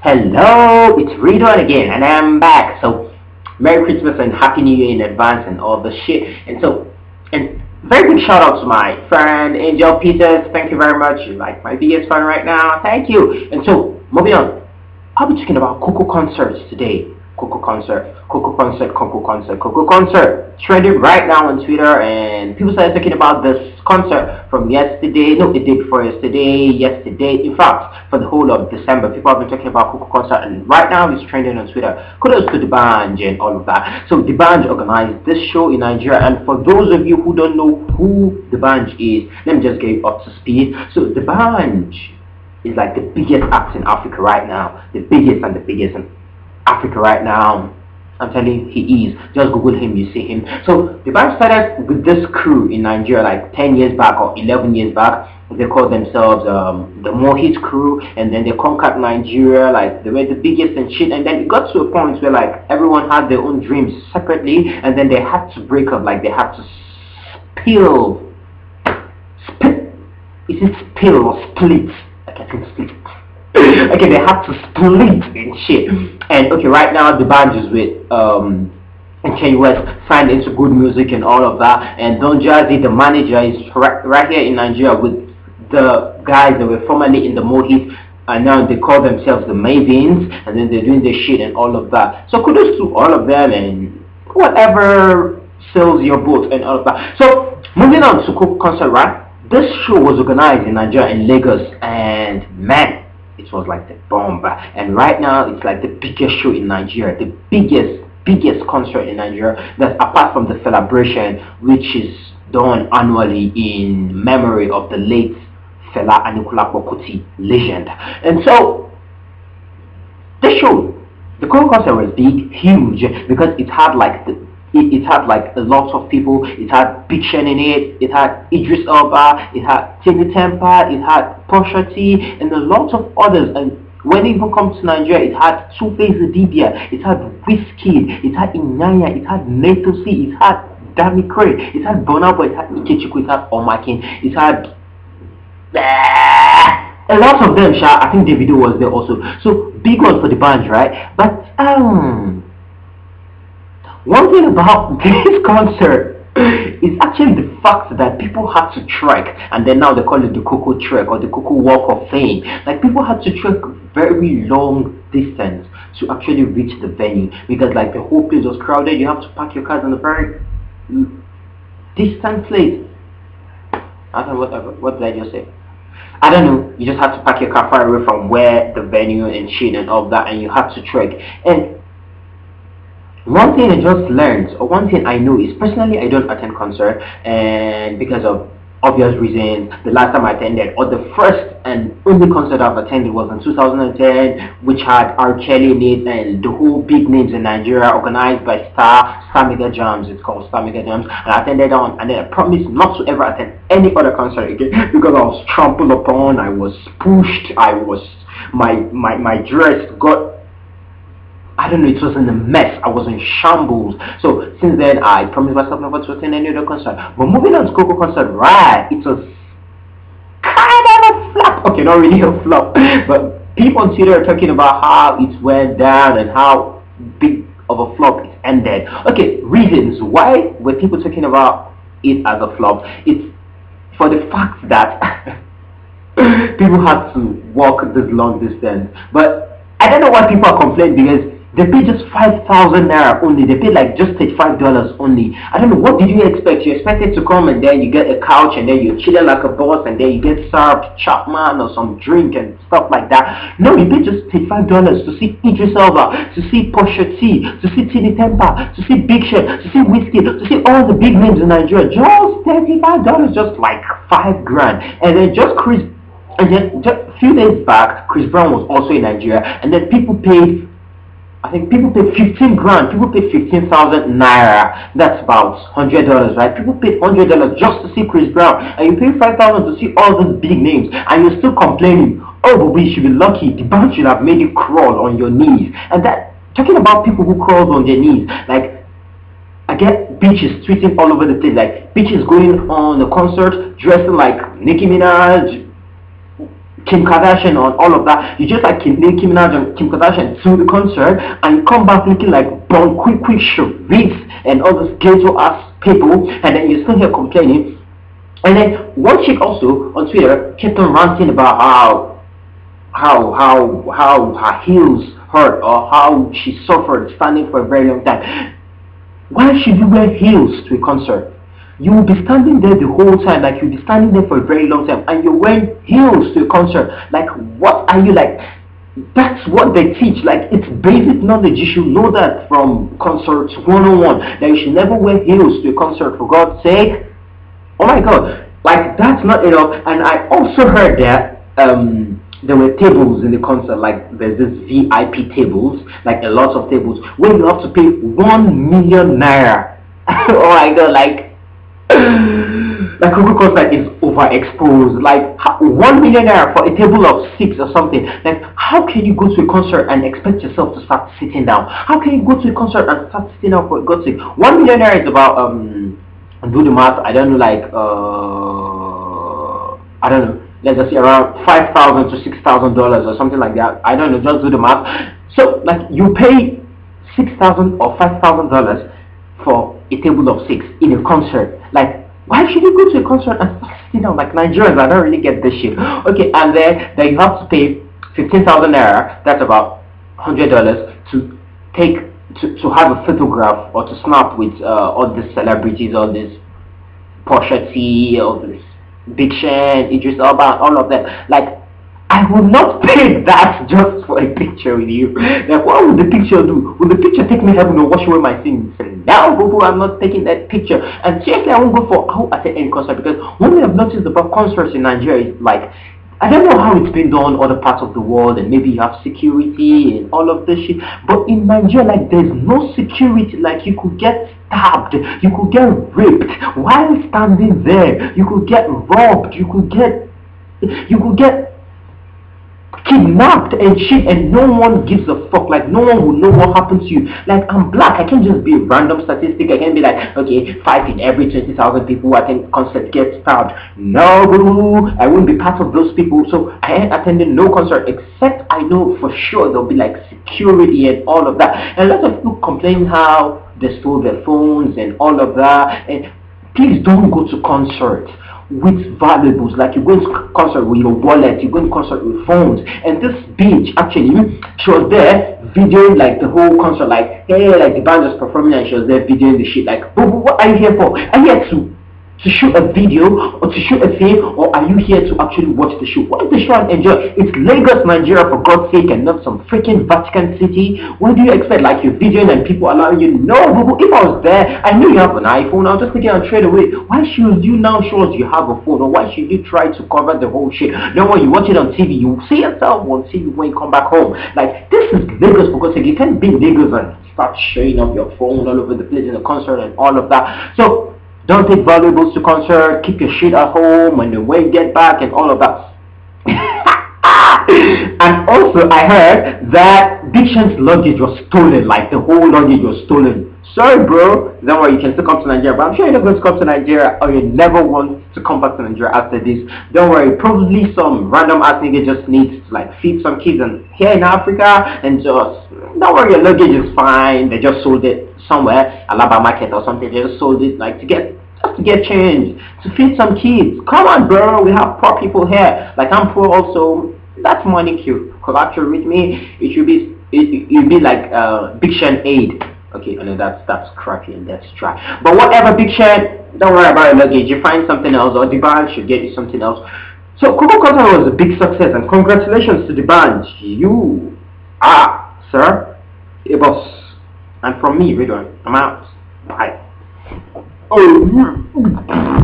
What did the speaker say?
Hello, it's Redon again, and I'm back. So, Merry Christmas and Happy New Year in advance and all the shit. And very big shout out to my friend Angel Peters. Thank you very much. You're like my biggest fan right now. Thank you. And so, moving on. I'll be talking about Coco concerts today. Coco concert, Coco concert, Coco concert, Coco concert. Trending right now on Twitter, and people started talking about this concert from yesterday. No, the day before yesterday. In fact, for the whole of December, people have been talking about Coco concert, and right now it's trending on Twitter. Kudos to Dbanj and all of that. So Dbanj organized this show in Nigeria, and for those of you who don't know who Dbanj is, let me just get you up to speed. So Dbanj is like the biggest act in Africa right now, the biggest in Africa right now. I'm telling you, he is. Just Google him, you see him. So the band started with this crew in Nigeria like 10 years back or 11 years back. They called themselves the Mohit crew, and then they conquered Nigeria. Like they were the biggest and shit. And then it got to a point where like everyone had their own dreams separately, and then they had to break up. Like they had to is it spill or split? I think split. Okay, they had to split and shit. And okay, right now the band is with Kanye West, signed into Good Music and all of that. And Don Jazzy, the manager, is right here in Nigeria with the guys that were formerly in the Mohit, and now they call themselves the Mavins, and then they're doing their shit and all of that. So kudos to all of them and whatever sells your boat and all of that. So moving on to Coco concert, right? This show was organized in Nigeria, in Lagos, and man, it was like the bomb. And right now it's like the biggest show in Nigeria, the biggest concert in Nigeria, that's apart from the celebration, which is done annually in memory of the late Fela Anikulapo Kuti legend. And so this show, the Coco concert, was big, huge, because it had like it had like a lot of people. It had Big Sean in it, it had Idris Elba, it had Timmy Tempa, it had Pusha T, and a lot of others. And when it even comes to Nigeria, it had Two-Face Idibia, it had Wizkid, it had Inyanya, it had Nato C, it had Danny Cray, it had Burna Boy, it had Ikechukwu, it had Omakin, it had a lot of them. I think Davido was there also. So big one for the band, right? But one thing about this concert is actually the fact that people had to trek, and then now they call it the Coco Trek or the Coco Walk of Fame. Like people had to trek very long distance to actually reach the venue, because like the whole place was crowded. You have to park your cars on a very distant place. I don't know what did I just say? I don't know. You just have to park your car far away from where the venue and shit and all that, and you have to trek. And one thing I just learned, or one thing I know, is personally I don't attend concert, and because of obvious reasons. The last time I attended, or the first and only concert I've attended, was in 2010, which had R. Kelly in it and the whole big names in Nigeria, organized by Star Mega Jams. It's called Star Mega Jams, and I attended on, and then I promised not to ever attend any other concert again, because I was trampled upon, I was pushed, my dress got, I don't know, it was in a mess. I was in shambles. So since then, I promised myself never to attend any other concert. But moving on to Coco concert, right? It was kind of a flop. Okay, not really a flop, but people on Twitter are talking about how it went down and how big of a flop it ended. Okay, reasons why were people talking about it as a flop? It's for the fact that people had to walk this long distance. But I don't know why people are complaining, because they paid just 5,000 naira only. They paid like just $35 only. I don't know, what did you expect? You expected to come and then you get a couch and then you're chilling like a boss and then you get served Chapman or some drink and stuff like that. No, you paid just $35 to see Idris Elba, to see Pusha T, to see Timmy Tempa, to see Big Sean, to see Wizkid, to see all the big names in Nigeria. Just $35, just like $5 grand. And then just a few days back, Chris Brown was also in Nigeria, and then people paid, I think people paid 15 grand, people paid 15,000 naira, that's about $100, right? People paid $100 just to see Chris Brown, and you pay 5,000 to see all those big names, and you're still complaining, oh, but we should be lucky, the band should have made you crawl on your knees. And that, talking about people who crawled on their knees, like, I get bitches tweeting all over the place, like bitches going on a concert dressing like Nicki Minaj, Kim Kardashian on all of that. You just like Nicki Minaj and Kim Kardashian to the concert, and you come back looking like Bon Quick Sharif and all those ghetto ass people, and then you're still here complaining. And then one chick also on Twitter kept on ranting about how her heels hurt or how she suffered standing for a very long time. Why should you wear heels to a concert? You will be standing there the whole time, like you'll be standing there for a very long time, and you're wearing heels to a concert. Like, what are you like? That's what they teach. Like, it's basic knowledge. You should know that from concerts 101. That you should never wear heels to a concert, for God's sake. Oh my God, like that's not enough. And I also heard that there were tables in the concert, like there's this VIP tables, like a lot of tables where you have to pay 1 million naira. Oh my God, like Koko concert is overexposed. Like 1 million naira for a table of 6 or something. Like, how can you go to a concert and expect yourself to start sitting down? How can you go to a concert and start sitting down, for God's sake? 1 million naira is about do the math. I don't know, like I don't know. Let's just say around $5,000 to $6,000 or something like that. I don't know. Just do the math. So, like, you pay $6,000 or $5,000 for a table of 6 in a concert. Like, why should you go to a concert and start sitting down? Like Nigerians, I don't really get this shit. Okay, and then you have to pay 15,000 naira. That's about $100 to take. To have a photograph or to snap with all these celebrities, all this Pusha T, all this Big Sean, Idris Elba, all of them. Like, I would not pay that just for a picture with you. Like, what would the picture do? Will the picture take me heaven or wash away my sins? Now, boo, I'm not taking that picture. And seriously, I won't go for how I attend any concert, because one thing I've noticed about concerts in Nigeria is, like, I don't know how it's been done in other parts of the world, and maybe you have security and all of this shit, but in Nigeria, like, there's no security. Like, you could get stabbed, you could get raped while standing there, you could get robbed, you could get kidnapped and shit, and no one gives a fuck. Like, no one will know what happened to you. Like, I'm black, I can't just be a random statistic. I can't be like, okay, 5 in every 20,000 people who attend concert get stabbed. No, boo, I wouldn't be part of those people. So I ain't attending no concert, except I know for sure there'll be like security and all of that. And a lot of people complain how they stole their phones and all of that. And please don't go to concerts with valuables. Like, you're going to concert with your wallet, you're going to concert with phones. And this bitch, actually, she was there videoing like the whole concert, like, hey, like Dbanj was performing, and she was there videoing the shit. Like, but what are you here for? Are you here to shoot a video or to shoot a thing, or are you here to actually watch the show? Watch the show and enjoy. It's Lagos, Nigeria, for God's sake, and not some freaking Vatican City. What do you expect? Like, you're videoing and people allowing you? No, boo, if I was there, I knew you have an iPhone, I'll just take it and trade away. Why should you now show us you have a phone, or why should you try to cover the whole shit? Then when you watch it on TV, you see yourself on TV when you come back home. Like, this is Lagos, for God's sake. You can't be Lagos and start showing up your phone all over the place in the concert and all of that. So don't take valuables to concert, keep your shit at home, and then when you get back and all of that. And also, I heard that Big Sean's luggage was stolen, like the whole luggage was stolen. Sorry, bro, don't worry, you can still come to Nigeria, but I'm sure you're not going to come to Nigeria, or you never want to come back to Nigeria after this. Don't worry, probably some random ass nigga just needs to like feed some kids here in Africa, and just, don't worry, your luggage is fine. They just sold it somewhere, Alaba market or something. They just sold it like to get change, to feed some kids. Come on, bro, we have poor people here. Like, I'm poor also. That's money cute. Collateral with me, it should be like Big Sean aid. Okay, I know that's crappy and that's dry. But whatever, Big Sean, don't worry about your luggage. You find something else, or Dbanj should get you something else. So Koko concert was a big success, and congratulations to Dbanj. You are, sir, a boss. And from me, Ridwan, I'm out. Bye. Oh.